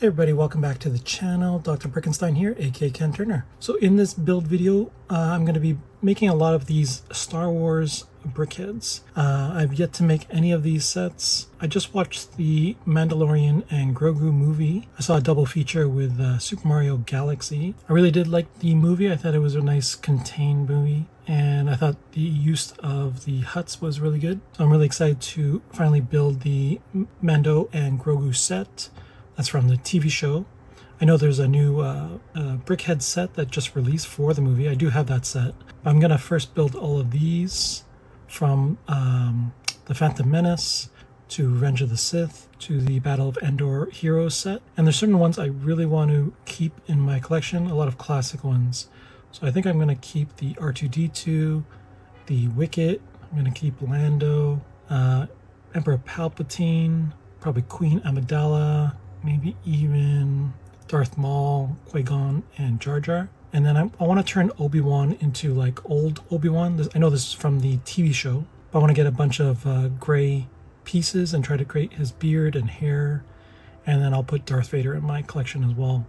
Hey everybody, welcome back to the channel. Dr. Brickenstein here, aka Ken Turner. So in this build video, I'm going to be making a lot of these Star Wars Brickheadz. I've yet to make any of these sets. I just watched the Mandalorian and Grogu movie. I saw a double feature with Super Mario Galaxy. I really did like the movie. I thought it was a nice contained movie, and I thought the use of the huts was really good. So I'm really excited to finally build the Mando and Grogu set. That's from the TV show. I know there's a new Brickhead set that just released for the movie. I do have that set. I'm going to first build all of these from the Phantom Menace to Revenge of the Sith to the Battle of Endor Heroes set. And there's certain ones I really want to keep in my collection, a lot of classic ones. So I think I'm going to keep the R2-D2, the Wicket, I'm going to keep Lando, Emperor Palpatine, probably Queen Amidala, maybe even Darth Maul, Qui-Gon, and Jar Jar. And then I want to turn Obi-Wan into like old Obi-Wan. I know this is from the TV show, but I want to get a bunch of gray pieces and try to create his beard and hair. And then I'll put Darth Vader in my collection as well.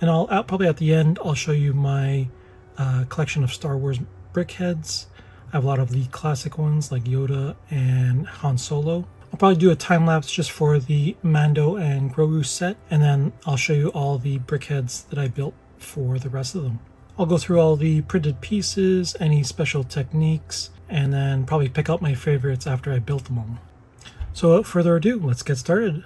And I'll probably at the end, I'll show you my collection of Star Wars Brickheadz. I have a lot of the classic ones like Yoda and Han Solo. I'll probably do a time lapse just for the Mando and Grogu set, and then I'll show you all the Brickheadz that I built for the rest of them. I'll go through all the printed pieces, any special techniques, and then probably pick out my favorites after I built them all. So without further ado, let's get started.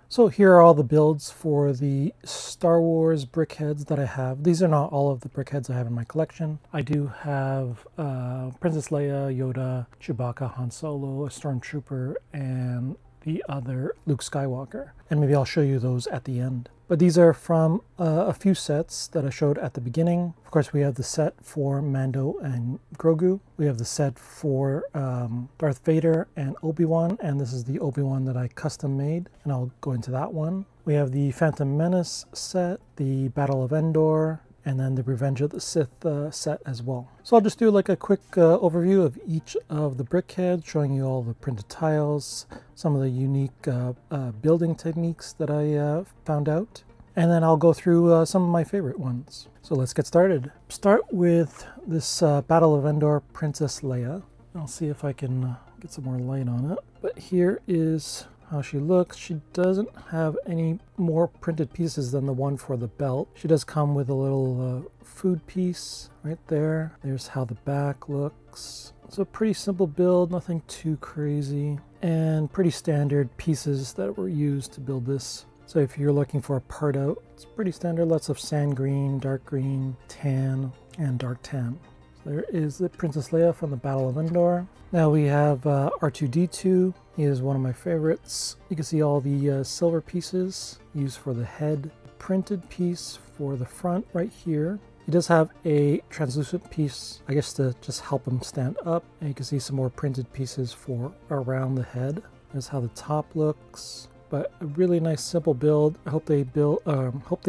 So here are all the builds for the Star Wars Brickheadz that I have. These are not all of the Brickheadz I have in my collection. I do have Princess Leia, Yoda, Chewbacca, Han Solo, a Stormtrooper, and the other Luke Skywalker. And maybe I'll show you those at the end. But these are from a few sets that I showed at the beginning. Of course, we have the set for Mando and Grogu. We have the set for Darth Vader and Obi-Wan, and this is the Obi-Wan that I custom made, and I'll go into that one. We have the Phantom Menace set, the Battle of Endor, and then the Revenge of the Sith set as well. So I'll just do like a quick overview of each of the Brickheadz, showing you all the printed tiles, some of the unique building techniques that I found out, and then I'll go through some of my favorite ones. So let's get started. Start with this Battle of Endor Princess Leia. I'll see if I can get some more light on it. But here is how she looks. She doesn't have any more printed pieces than the one for the belt. She does come with a little food piece right there. There's how the back looks. It's a pretty simple build, nothing too crazy, and pretty standard pieces that were used to build this. So if you're looking for a part out, it's pretty standard. Lots of sand green, dark green, tan, and dark tan. There is the Princess Leia from the Battle of Endor. Now we have R2-D2. He is one of my favorites. You can see all the silver pieces used for the head. Printed piece for the front right here. He does have a translucent piece, I guess, to just help him stand up. And you can see some more printed pieces for around the head. There's how the top looks. But a really nice simple build. I hope they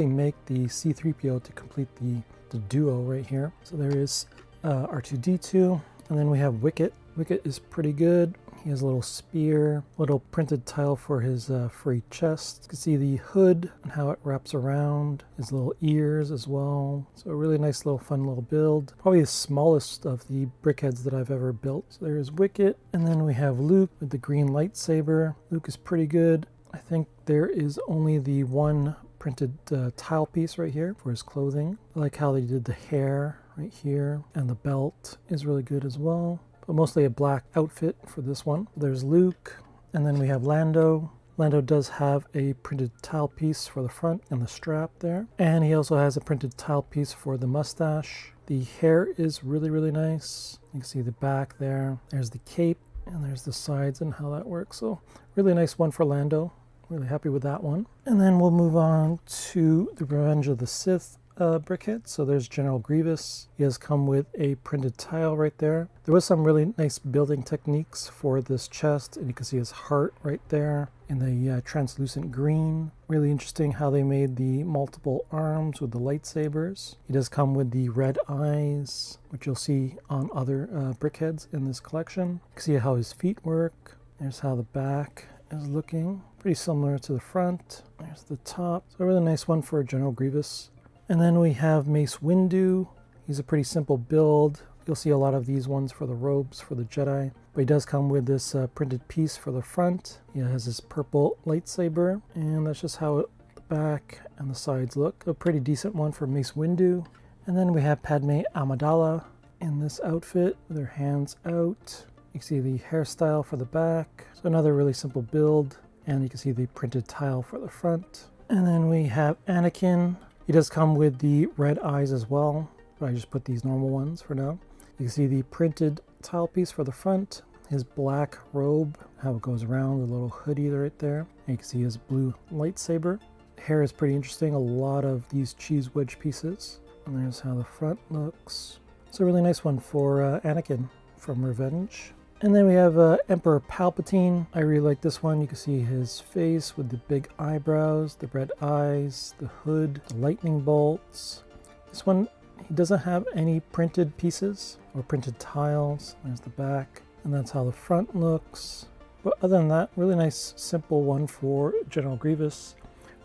make the C-3PO to complete the duo right here. So there is R2-D2, and then we have Wicket. Wicket is pretty good. He has a little spear, little printed tile for his furry chest. You can see the hood and how it wraps around, his little ears as well. So a really nice little fun little build. Probably the smallest of the Brickheadz that I've ever built. So there's Wicket, and then we have Luke with the green lightsaber. Luke is pretty good. I think there is only the one printed tile piece right here for his clothing. I like how they did the hair right here, and the belt is really good as well. But mostly a black outfit for this one. There's Luke, and then we have Lando. Lando does have a printed tile piece for the front and the strap there. And he also has a printed tile piece for the mustache. The hair is really, really nice. You can see the back there. There's the cape and there's the sides and how that works. So really nice one for Lando. Really happy with that one. And then we'll move on to the Revenge of the Sith brickhead. So there's General Grievous. He has come with a printed tile right there. There was some really nice building techniques for this chest, and you can see his heart right there in the translucent green. Really interesting how they made the multiple arms with the lightsabers. He does come with the red eyes, which you'll see on other brickheads in this collection. You can see how his feet work. There's how the back is looking. Pretty similar to the front. There's the top. So a really nice one for General Grievous. And then we have Mace Windu. He's a pretty simple build. You'll see a lot of these ones for the robes for the Jedi. But he does come with this printed piece for the front. He has this purple lightsaber. And that's just how the back and the sides look. A pretty decent one for Mace Windu. And then we have Padme Amidala in this outfit with her hands out. You can see the hairstyle for the back. So another really simple build. And you can see the printed tile for the front. And then we have Anakin. He does come with the red eyes as well, but I just put these normal ones for now. You can see the printed tile piece for the front, his black robe, how it goes around, the little hoodie right there. And you can see his blue lightsaber. Hair is pretty interesting, a lot of these cheese wedge pieces. And there's how the front looks. It's a really nice one for Anakin from Revenge. And then we have Emperor Palpatine. I really like this one. You can see his face with the big eyebrows, the red eyes, the hood, the lightning bolts. This one, he doesn't have any printed pieces or printed tiles. There's the back, and that's how the front looks. But other than that, really nice, simple one for General Grievous.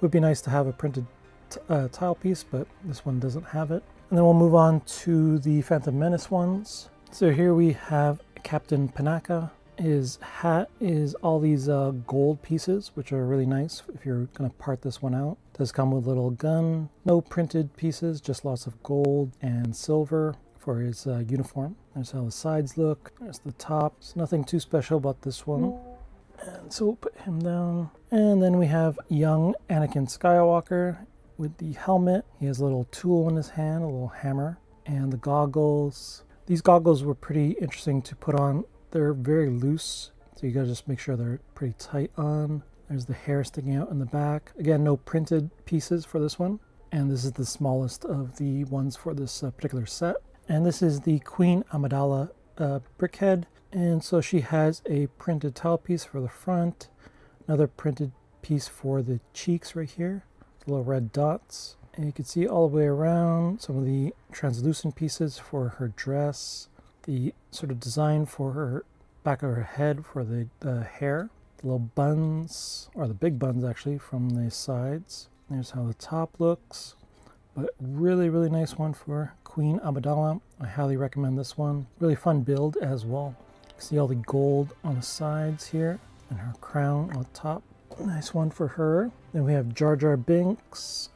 Would be nice to have a printed tile piece, but this one doesn't have it. And then we'll move on to the Phantom Menace ones. So here we have Captain Panaka. His hat is all these gold pieces, which are really nice if you're going to part this one out. Does come with a little gun. No printed pieces, just lots of gold and silver for his uniform. There's how the sides look. There's the top. There's nothing too special about this one. And so we'll put him down. And then we have young Anakin Skywalker with the helmet. He has a little tool in his hand, a little hammer, and the goggles. These goggles were pretty interesting to put on. They're very loose, so you gotta just make sure they're pretty tight on. There's the hair sticking out in the back. Again, no printed pieces for this one. And this is the smallest of the ones for this particular set. And this is the Queen Amidala brickhead. And so she has a printed tile piece for the front, another printed piece for the cheeks right here, the little red dots. And you can see all the way around some of the translucent pieces for her dress, the sort of design for her back of her head for the hair, the little buns, or the big buns actually, from the sides. There's how the top looks, but really, really nice one for Queen Amidala. I highly recommend this one. Really fun build as well. You can see all the gold on the sides here and her crown on top. Nice one for her. Then we have Jar Jar Binks.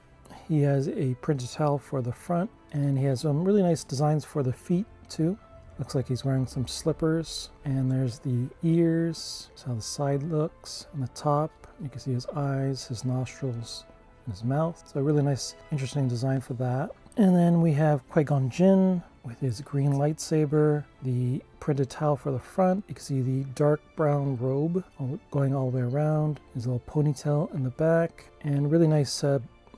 He has a printed towel for the front, and he has some really nice designs for the feet too. Looks like he's wearing some slippers. And there's the ears. That's how the side looks. And the top, you can see his eyes, his nostrils, and his mouth. So a really nice, interesting design for that. And then we have Qui-Gon Jinn with his green lightsaber, the printed towel for the front. You can see the dark brown robe going all the way around, his little ponytail in the back, and really nice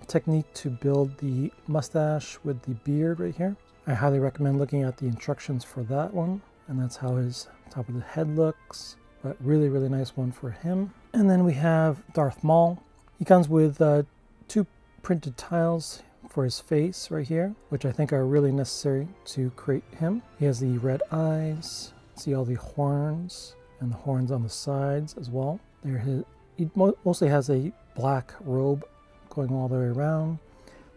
technique to build the mustache with the beard right here. I highly recommend looking at the instructions for that one. And that's how his top of the head looks, but really, really nice one for him. And then we have Darth Maul. He comes with 2 printed tiles for his face right here, which I think are really necessary to create him. He has the red eyes, see all the horns, and the horns on the sides as well. He mostly has a black robe going all the way around.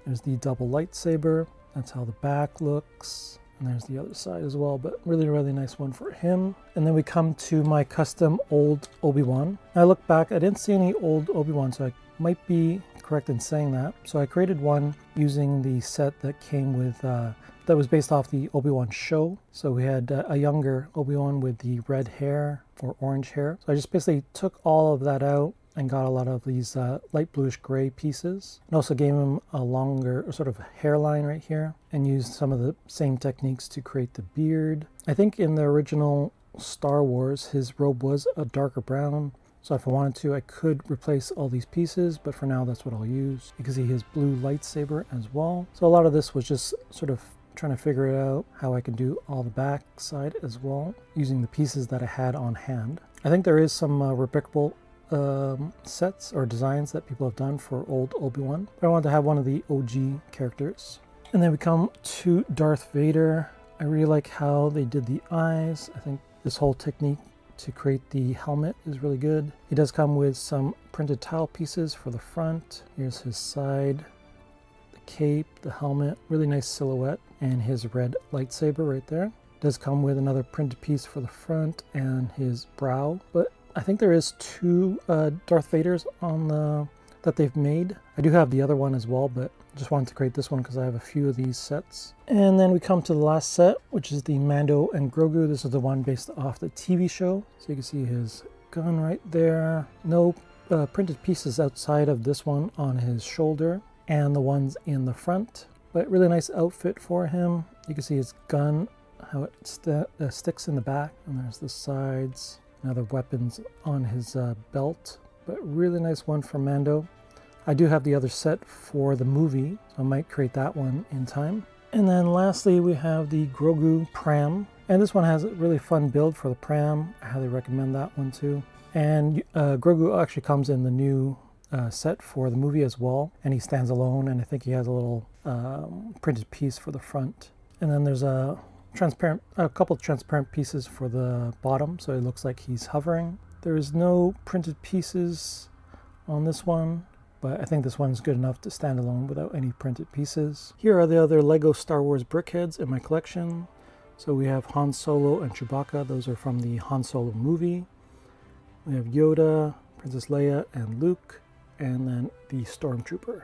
There's the double lightsaber. That's how the back looks. And there's the other side as well, but really, really nice one for him. And then we come to my custom old Obi-Wan. I look back, I didn't see any old Obi-Wan, so I might be correct in saying that. So I created one using the set that came with, that was based off the Obi-Wan show. So we had a younger Obi-Wan with the red hair or orange hair. So I just basically took all of that out and got a lot of these light bluish gray pieces. And also gave him a longer sort of hairline right here and used some of the same techniques to create the beard. I think in the original Star Wars, his robe was a darker brown. So if I wanted to, I could replace all these pieces, but for now, that's what I'll use. You can see his blue lightsaber as well. So a lot of this was just sort of trying to figure out how I can do all the back side as well, using the pieces that I had on hand. I think there is some replicable sets or designs that people have done for old Obi-Wan, but I wanted to have one of the OG characters. And then we come to Darth Vader. I really like how they did the eyes. I think this whole technique to create the helmet is really good. He does come with some printed tile pieces for the front. Here's his side, the cape, the helmet, really nice silhouette, and his red lightsaber right there. Does come with another printed piece for the front and his brow, but I think there is two Darth Vaders on that they've made. I do have the other one as well, but just wanted to create this one because I have a few of these sets. And then we come to the last set, which is the Mando and Grogu. This is the one based off the TV show. So you can see his gun right there. No printed pieces outside of this one on his shoulder and the ones in the front. But really nice outfit for him. You can see his gun, how it sticks in the back. And there's the sides and other weapons on his belt. But really nice one for Mando. I do have the other set for the movie, so I might create that one in time. And then lastly, we have the Grogu Pram. And this one has a really fun build for the Pram. I highly recommend that one too. And Grogu actually comes in the new set for the movie as well. And he stands alone, and I think he has a little printed piece for the front. And then there's a couple of transparent pieces for the bottom, so it looks like he's hovering. There is no printed pieces on this one, but I think this one's good enough to stand alone without any printed pieces. Here are the other Lego Star Wars Brickheads in my collection. So we have Han Solo and Chewbacca. Those are from the Han Solo movie. We have Yoda, Princess Leia, and Luke, and then the Stormtrooper.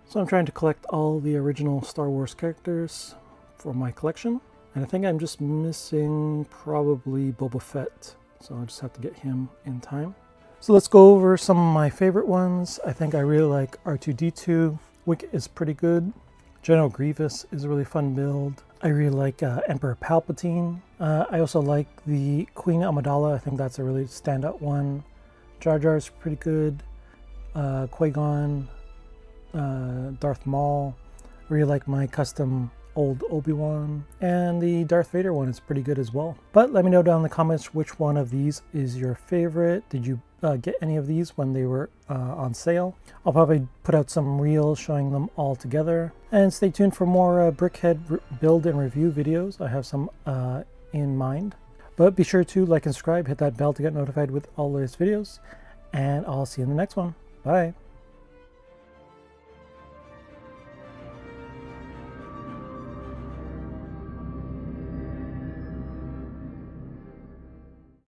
So I'm trying to collect all the original Star Wars characters for my collection. And I think I'm just missing probably Boba Fett. So I'll just have to get him in time. So let's go over some of my favorite ones. I think I really like R2-D2. Wicket is pretty good. General Grievous is a really fun build. I really like Emperor Palpatine. I also like the Queen Amidala. I think that's a really standout one. Jar Jar's pretty good. Qui-Gon, Darth Maul. I really like my custom old Obi-Wan, and the Darth Vader one is pretty good as well. But let me know down in the comments which one of these is your favorite. Did you get any of these when they were on sale? I'll probably put out some reels showing them all together. And stay tuned for more Brickhead build and review videos. I have some in mind. But be sure to like and subscribe, hit that bell to get notified with all the latest videos, and I'll see you in the next one. Bye!